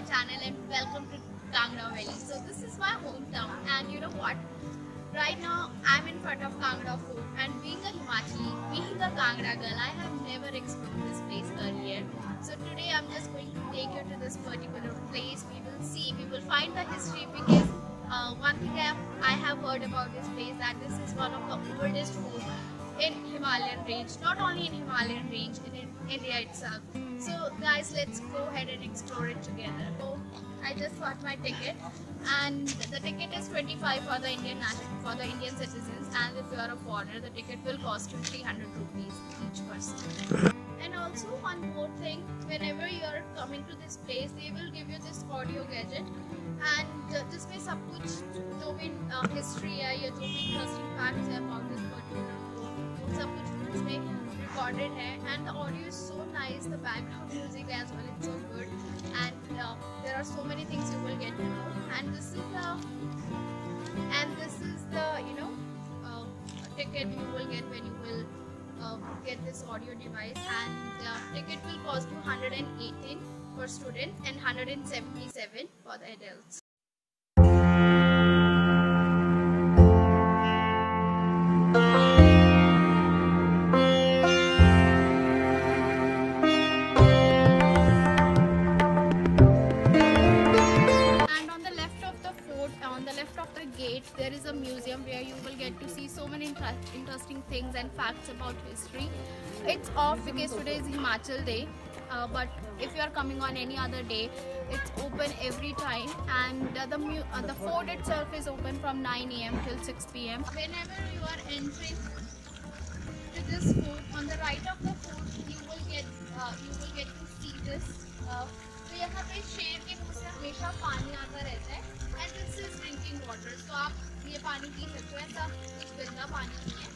channel and welcome to Kangra Valley. So this is my hometown, and you know what? Right now I'm in front of Kangra Fort, and being a Himachali, being a Kangra girl, I have never explored this place earlier. So today I'm just going to take you to this particular place. We will see, we will find the history, because one thing I have heard about this place, that this is one of the oldest forts in Himalayan range, not only in Himalayan range, in India itself. So guys, let's go ahead and explore it together. So I just got my ticket, and the ticket is 25 for the Indian citizens, and if you are a foreigner, the ticket will cost you 300 rupees each person. And also one more thing, whenever you are coming to this place, they will give you this audio gadget, and जिसमें सब कुछ जो भी history है या जो भी interesting facts है about this particular fort, सब कुछ इसमें recorded है, and the audio is so nice, the background music as well, it's so good, and there are so many things you will get to know, and this is the ticket you will get when you will get this audio device, and ticket will cost you 118 for student and 177 for the adults. Gate, there is a museum where you will get to see so many interesting things and facts about history. It's off because today is Himachal Day, but if you are coming on any other day, it's open every time, and the fort itself is open from 9 AM till 6 PM. Whenever you are entering to this fort, on the right of the fort, you will get to see this. तो यहाँ पे शेर के मुँह से हमेशा पानी आता रहता है, and this is drinking water. तो आप ये पानी पी सकते हो, ऐसा कुछ गंदा पानी नहीं है.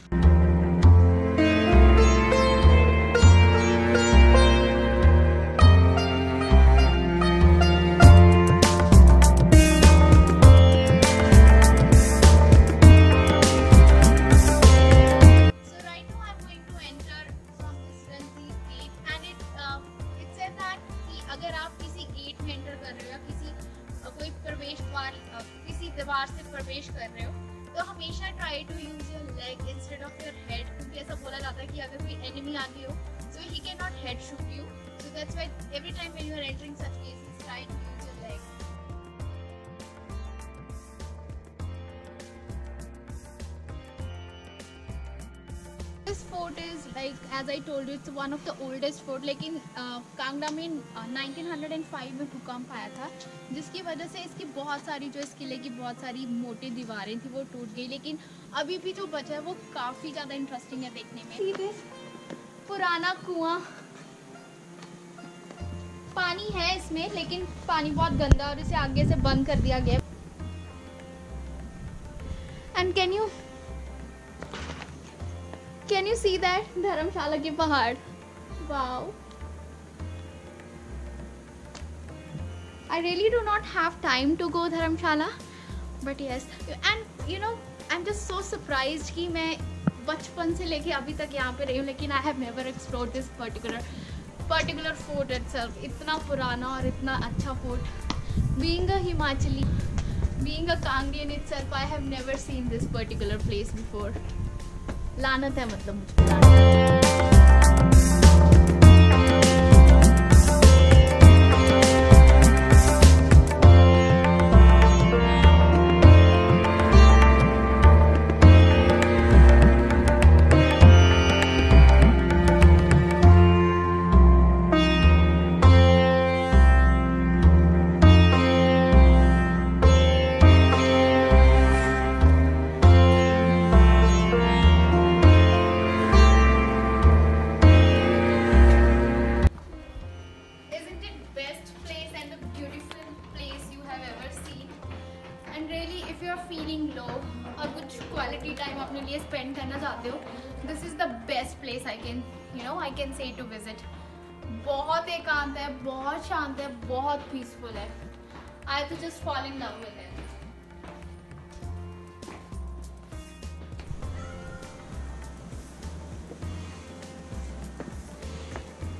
दीवार से प्रवेश कर रहे हो तो हमेशा try to use your leg instead of your head, क्योंकि ऐसा बोला जाता है कि अगर कोई एनिमी आ गई हो so he can not head shoot you, so that's why every time when you are entering such places try to use your leg. This fort is, like as I told you, it's one of the oldest fort. लेकिन कांगड़ा में 1905 में भूकंप आया था, जिसकी वजह से इसकी बहुत सारी जो इस किले की बहुत सारी मोटी दीवारें थी वो टूट गई, लेकिन अभी भी जो बचा है वो काफ़ी ज़्यादा इंटरेस्टिंग है देखने में. See this? पुराना कुआं, पानी है इसमें लेकिन पानी बहुत गंदा और इसे आगे से बंद कर दिया गया. And can you see that? धर्मशाला के पहाड़. Wow. I really do not have time to go Dharamshala, but yes, and you know, I'm just so surprised कि मैं बचपन से लेके अभी तक यहाँ पे रही हूँ, लेकिन I have never explored this particular fort itself. इतना पुराना और इतना अच्छा fort. Being a Himachali, being a Kangrian itself, I have never seen this particular place before. लानत है मतलब मुझे. और कुछ क्वालिटी टाइम अपने लिए स्पेंड करना चाहते हो, this is the best place I can say to visit. बहुत एकांत है, बहुत शांत है, बहुत पीसफुल है. आई तो just fall in love with it.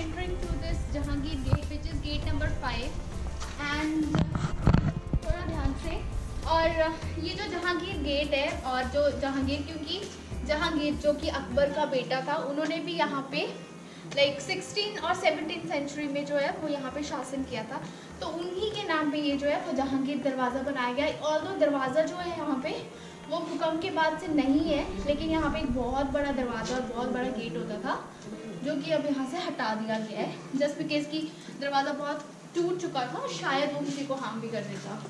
Entering through this Jahangir gate, which is gate number 5, and और ये जो जहांगीर गेट है, और जो जहांगीर, क्योंकि जहांगीर जो कि अकबर का बेटा था, उन्होंने भी यहाँ पे लाइक 16 और 17 सेंचुरी में जो है वो यहाँ पे शासन किया था, तो उन्हीं के नाम पे ये जो है वो जहांगीर दरवाज़ा बनाया गया है। और दरवाज़ा जो है यहाँ पे वो भूकंप के बाद से नहीं है, लेकिन यहाँ पे एक बहुत बड़ा दरवाज़ा और बहुत बड़ा गेट होता था, जो कि अब यहाँ से हटा दिया गया है, जस्ट बिकॉज कि दरवाज़ा बहुत टूट चुका था और शायद वो किसी को हार्म भी कर देता।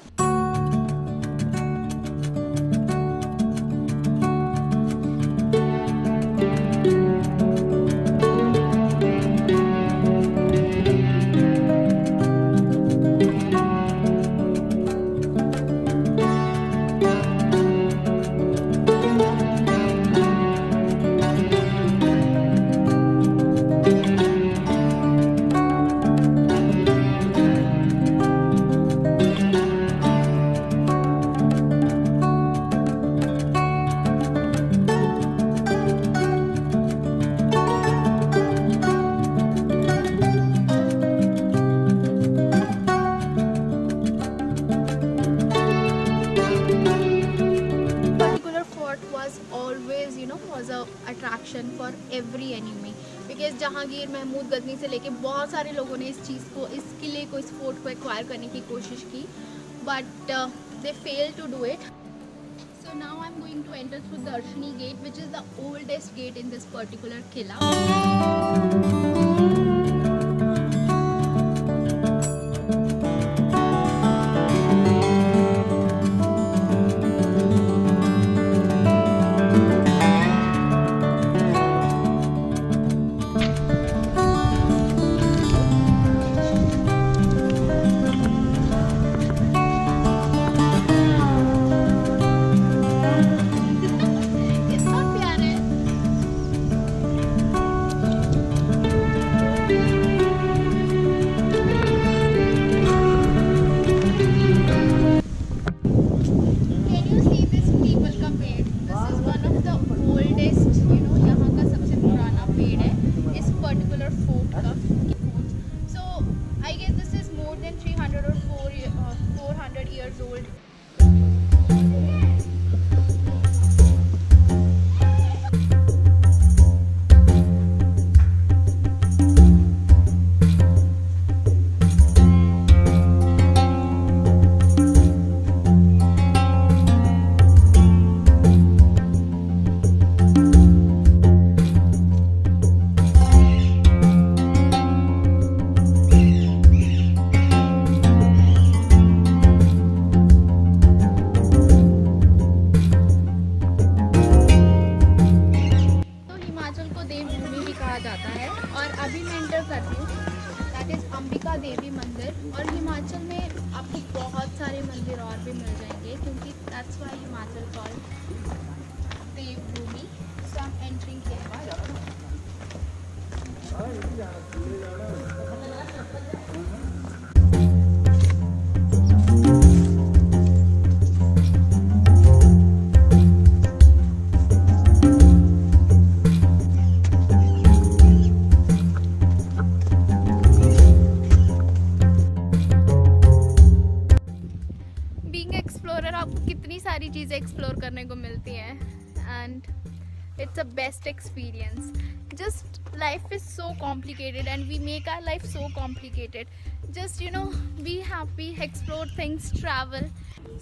Attraction for every enemy, because Jahangir, Mahmud Ghazni से लेके बहुत सारे लोगों ने इस चीज़ को, इस किले को, इस फोर्ट को एक्वायर करने की कोशिश की, but they fail to do it. So now I'm going to enter through Darshini Gate, which is the oldest gate in this particular killa. Ambika Devi Mandir, और हिमाचल में आपको बहुत सारे मंदिर और भी मिल जाएंगे, क्योंकि that's why Himachal called Devbhoomi. So I am entering here. आपको कितनी सारी चीज़ें एक्सप्लोर करने को मिलती हैं, and it's a best experience. Just life is so complicated and we make our life so complicated. Just be happy, explore things, travel.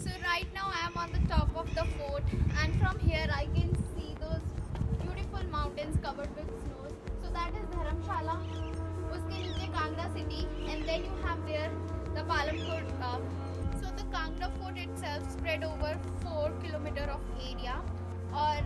So right now I am on the top of the fort and from here I can see those beautiful mountains covered with snows. So that is Dharamshala. उसके नीचे Kangra city, and then you have there the Palampur. So the Kangra Fort itself spread over 4 kilometer of area, और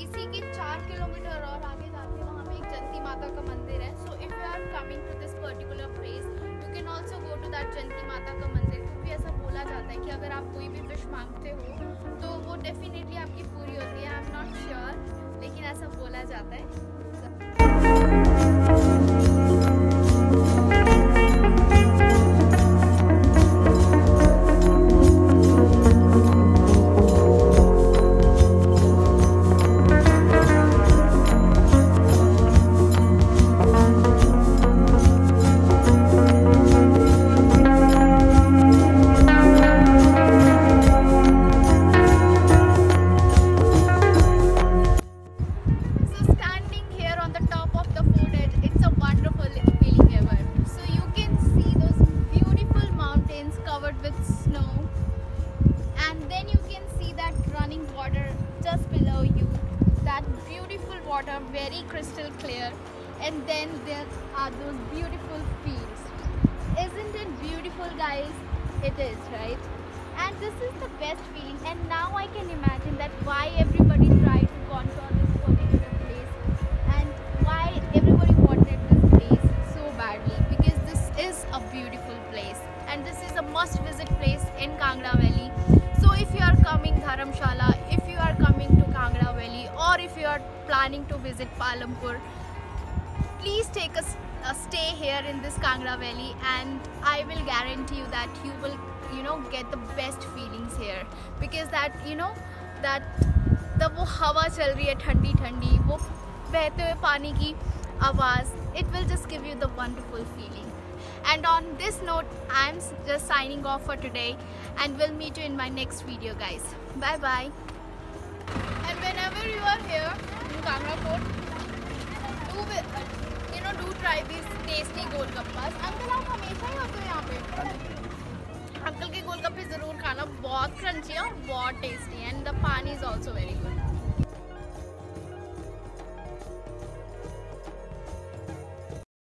इसी के 4 kilometre और आगे जाके वहाँ पे एक जंती माता का मंदिर है। So if you are coming to this particular place, you can also go to that जंती माता का मंदिर, क्योंकि ऐसा बोला जाता है कि अगर आप कोई भी विश मांगते हो तो वो डेफिनेटली आपकी पूरी होती है। आई एम नॉट श्योर, लेकिन ऐसा बोला जाता है। with snow, and then you can see that running water just below you, that beautiful water, very crystal clear, and then there are those beautiful fields. Isn't it beautiful, guys? It is, right? And this is the best feeling, and now I can imagine that why everybody tried to conquer this particular place and why everybody wanted this place so badly, because this is a beautiful place and this is a must visit place in Kangra Valley. So if you are coming Dharamshala, if you are coming to Kangra Valley, or if you are planning to visit Palampur, please take a stay here in this Kangra Valley, and I will guarantee you that you will get the best feelings here, because that that तब वो हवा चल रही है ठंडी ठंडी, वो बहते हुए पानी की आवाज़, it will just give you the wonderful feeling. And on this note, I'm just signing off for today, and we'll meet you in my next video, guys. Bye bye. And whenever you are here in Kangra Fort, do try these tasty golgappas. Uncle, आप हमेशा ही होते हो यहाँ पे? Uncle के गोलगप्पे ज़रूर खाना, बहुत क्रंची है और बहुत टेस्टी, एंड द पानी इज़ ऑल्सो वेरी गुड.